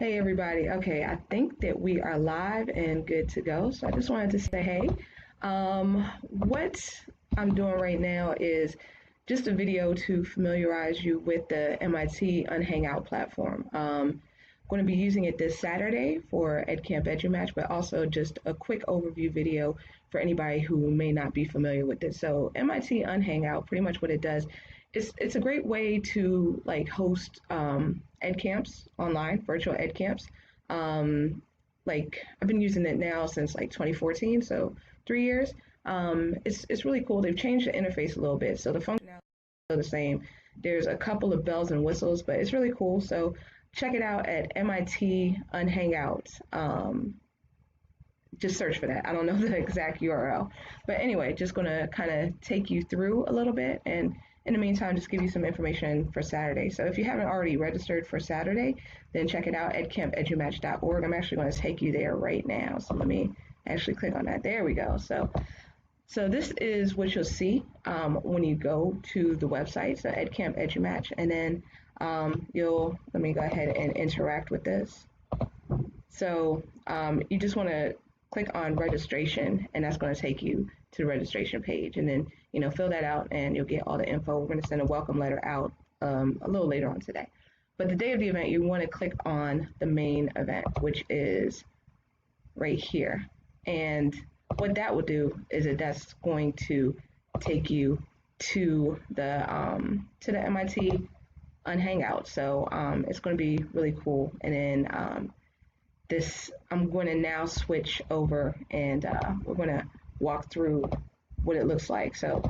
Hey everybody. Okay, I think that we are live and good to go. So I just wanted to say, hey, what I'm doing right now is just a video to familiarize you with the MIT Unhangout platform. Going to be using it this Saturday for Edcamp EduMatch, but also just a quick overview video for anybody who may not be familiar with it. So MIT Unhangout, pretty much what it does, it's a great way to like host ed camps online, virtual ed camps. Like I've been using it now since like 2014, so 3 years. It's really cool. They've changed the interface a little bit, so the functionality is still the same. There's a couple of bells and whistles, but it's really cool. So check it out at MIT Unhangout. Just search for that. I don't know the exact URL. But anyway, just going to kind of take you through a little bit. And in the meantime, just give you some information for Saturday. So if you haven't already registered for Saturday, then check it out at edcampedumatch.org. I'm actually going to take you there right now. So let me actually click on that. There we go. So this is what you'll see when you go to the website, so Edcamp EduMatch, and then let me go ahead and interact with this. So you just want to click on registration, and that's going to take you to the registration page, and then fill that out, and you'll get all the info. We're going to send a welcome letter out a little later on today. But the day of the event, you want to click on the main event, which is right here. And what that will do is that's going to take you to the MIT Unhangout. So it's going to be really cool. And then I'm going to now switch over, and we're going to walk through what it looks like. So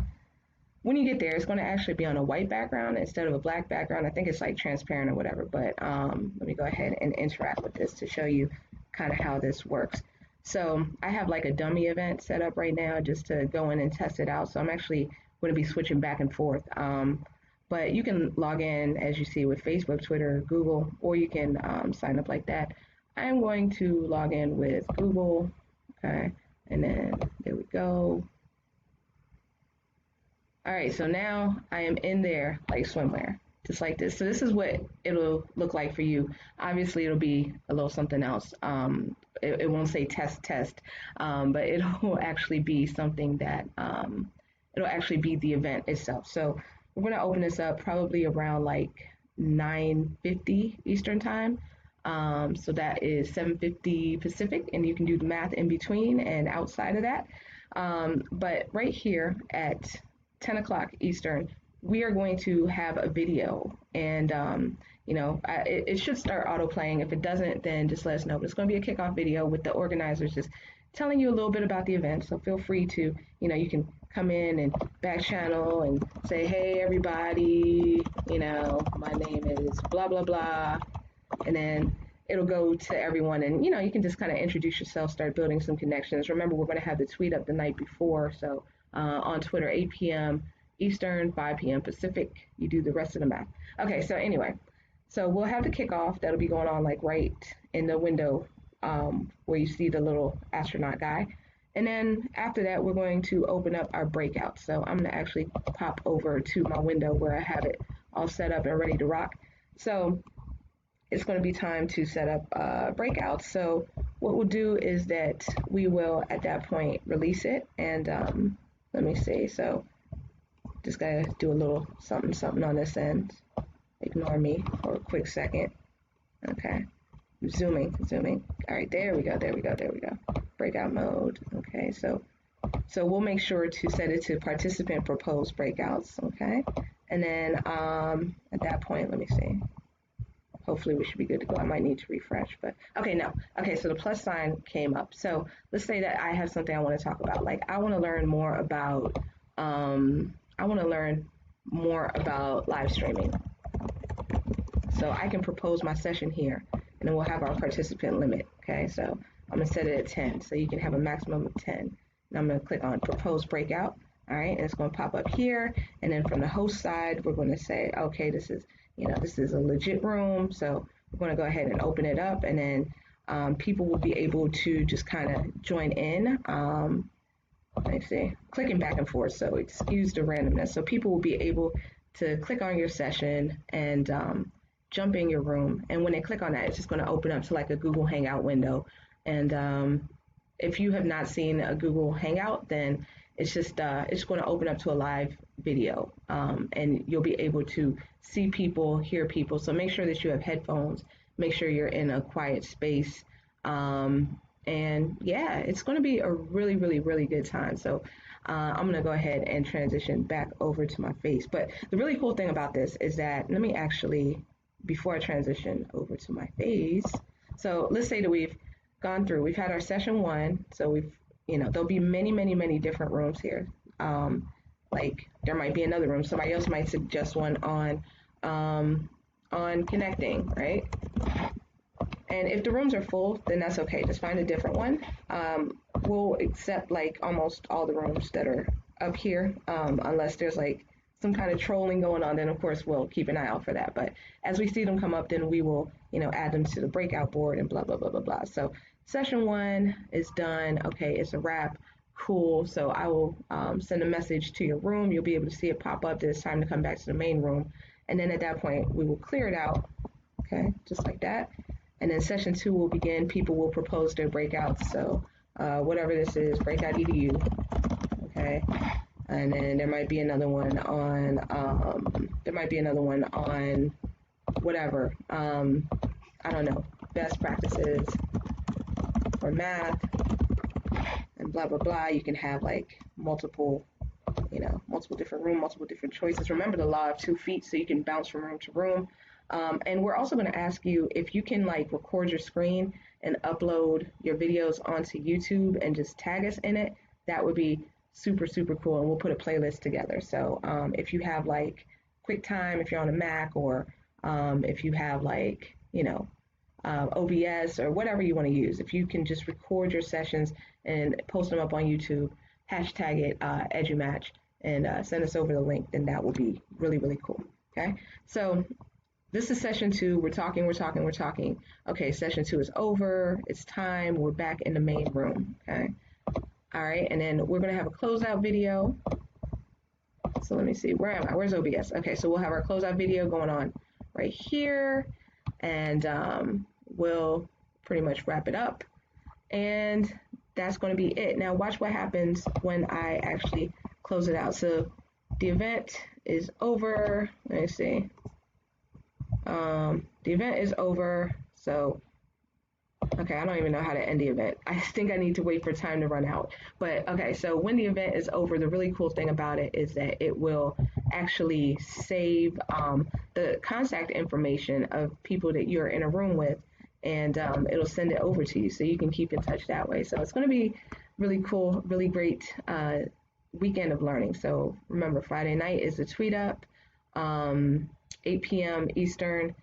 when you get there, it's going to actually be on a white background instead of a black background. I think it's like transparent or whatever, but let me go ahead and interact with this to show you kind of how this works. So I have like a dummy event set up right now just to go in and test it out. So I'm actually going to be switching back and forth. But you can log in, as you see, with Facebook, Twitter, Google, or you can sign up like that. I'm going to log in with Google, okay, and then there we go. All right, so now I am in there like swimwear, just like this. So this is what it'll look like for you. Obviously, it'll be a little something else. It won't say test, but it'll actually be something that it'll actually be the event itself. So we're going to open this up probably around like 9:50 Eastern time. So that is 7:50 Pacific, and you can do the math in between and outside of that. But right here at 10 o'clock Eastern, we are going to have a video, and it should start auto playing. If it doesn't, then just let us know. But it's going to be a kickoff video with the organizers just telling you a little bit about the event. So feel free to, you can come in and back channel and say, hey, everybody, my name is blah, blah, blah. And then it'll go to everyone, and you can just kind of introduce yourself, start building some connections. Remember, we're going to have the tweet up the night before, so on Twitter, 8 p.m. Eastern, 5 p.m. Pacific. You do the rest of the math. Okay, so anyway, so we'll have the kickoff that'll be going on like right in the window where you see the little astronaut guy. And then after that, we're going to open up our breakout. So I'm going to actually pop over to my window where I have it all set up and ready to rock. So it's going to be time to set up breakouts. So what we'll do is that we will, at that point, release it. And let me see. So just got to do a little something on this end. Ignore me for a quick second. Okay. Zooming. All right, there we go. Breakout mode. Okay, so we'll make sure to set it to participant proposed breakouts. Okay. And then at that point, let me see. Hopefully we should be good to go. I might need to refresh, but okay, no. Okay, so the plus sign came up. So let's say that I have something I want to talk about. Like I want to learn more about live streaming. So I can propose my session here, and then we'll have our participant limit. Okay, so I'm gonna set it at 10, so you can have a maximum of 10. And I'm gonna click on propose breakout. All right, and it's gonna pop up here, and then from the host side, we're gonna say, okay, this is a legit room, so we're going to go ahead and open it up, and then people will be able to just kind of join in. Let me see, clicking back and forth, so excuse the randomness. So people will be able to click on your session and jump in your room, and when they click on that, it's just going to open up to like a Google Hangout window. And if you have not seen a Google Hangout, then it's going to open up to a live video, and you'll be able to see people, hear people. So make sure that you have headphones. Make sure you're in a quiet space. And yeah, it's going to be a really, really, really good time. So I'm going to go ahead and transition back over to my face. But the really cool thing about this is that, let me actually, before I transition over to my face, so let's say that we've gone through, we've had our session one. So there'll be many, many, many different rooms here. Like there might be another room. Somebody else might suggest one on connecting, right? And if the rooms are full, then that's okay. Just find a different one. We'll accept like almost all the rooms that are up here, unless there's like some kind of trolling going on. Then of course we'll keep an eye out for that. But as we see them come up, then we will, add them to the breakout board and blah blah blah blah blah. So session one is done. Okay, it's a wrap. Cool. So I will send a message to your room. You'll be able to see it pop up that it's time to come back to the main room. And then at that point, we will clear it out. Okay, just like that. And then session two will begin. People will propose their breakouts. So whatever this is, breakout EDU. Okay. And then there might be another one on whatever. I don't know, best practices for math and blah, blah, blah. You can have like multiple different rooms, multiple different choices. Remember the law of 2 feet, so you can bounce from room to room. And we're also going to ask you if you can like record your screen and upload your videos onto YouTube and just tag us in it. That would be super, super cool. And we'll put a playlist together. So if you have like QuickTime, if you're on a Mac, or if you have like, OBS or whatever you want to use, if you can just record your sessions and post them up on YouTube, hashtag it EduMatch, and send us over the link, then that will be really, really cool. Okay. So this is session two. We're talking. Okay, session two is over. It's time. We're back in the main room. Okay. All right. And then we're going to have a closeout video. So let me see. Where am I? Where's OBS? Okay. So we'll have our closeout video going on right here. And we'll pretty much wrap it up. And that's going to be it. Now watch what happens when I actually close it out. So the event is over. Let me see. The event is over. So, okay, I don't even know how to end the event. I think I need to wait for time to run out. But okay, so when the event is over, the really cool thing about it is that it will actually save the contact information of people that you're in a room with, and it'll send it over to you so you can keep in touch that way. So it's going to be really cool, really great weekend of learning. So remember, Friday night is the tweet up, 8 p.m. Eastern.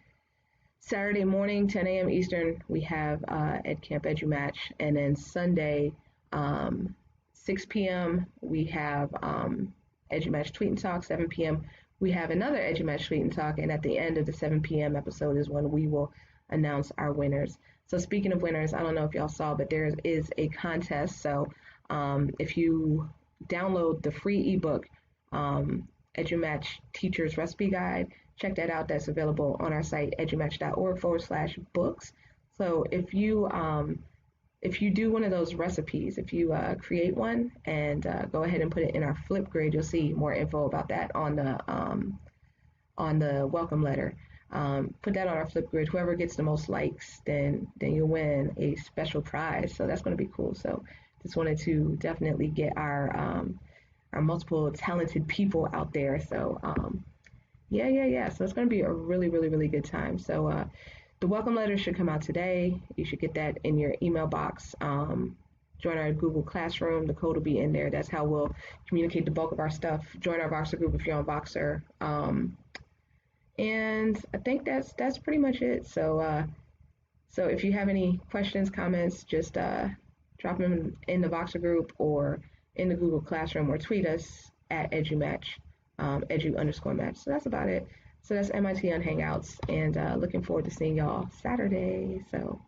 Saturday morning, 10 a.m. Eastern, we have Edcamp EduMatch. And then Sunday, 6 p.m., we have EduMatch Tweet and Talk. 7 p.m., we have another EduMatch Tweet and Talk. And at the end of the 7 p.m. episode is when we will announce our winners. So speaking of winners, I don't know if y'all saw, but there is a contest. So if you download the free ebook, EduMatch Teacher's Recipe Guide, check that out. That's available on our site, edumatch.org/books. So if you do one of those recipes, if you create one and go ahead and put it in our Flipgrid, you'll see more info about that on the welcome letter. Put that on our Flipgrid. Whoever gets the most likes, then you'll win a special prize. So that's going to be cool. So just wanted to definitely get our multiple talented people out there. So yeah. So it's going to be a really, really, really good time. So the welcome letter should come out today. You should get that in your email box. Join our Google Classroom. The code will be in there. That's how we'll communicate the bulk of our stuff. Join our Voxer group if you're on Voxer. And I think that's pretty much it. So if you have any questions, comments, just drop them in the Voxer group or in the Google Classroom, or tweet us at EduMatch, edu_match. So that's about it. So that's MIT Unhangouts, and looking forward to seeing y'all Saturday. So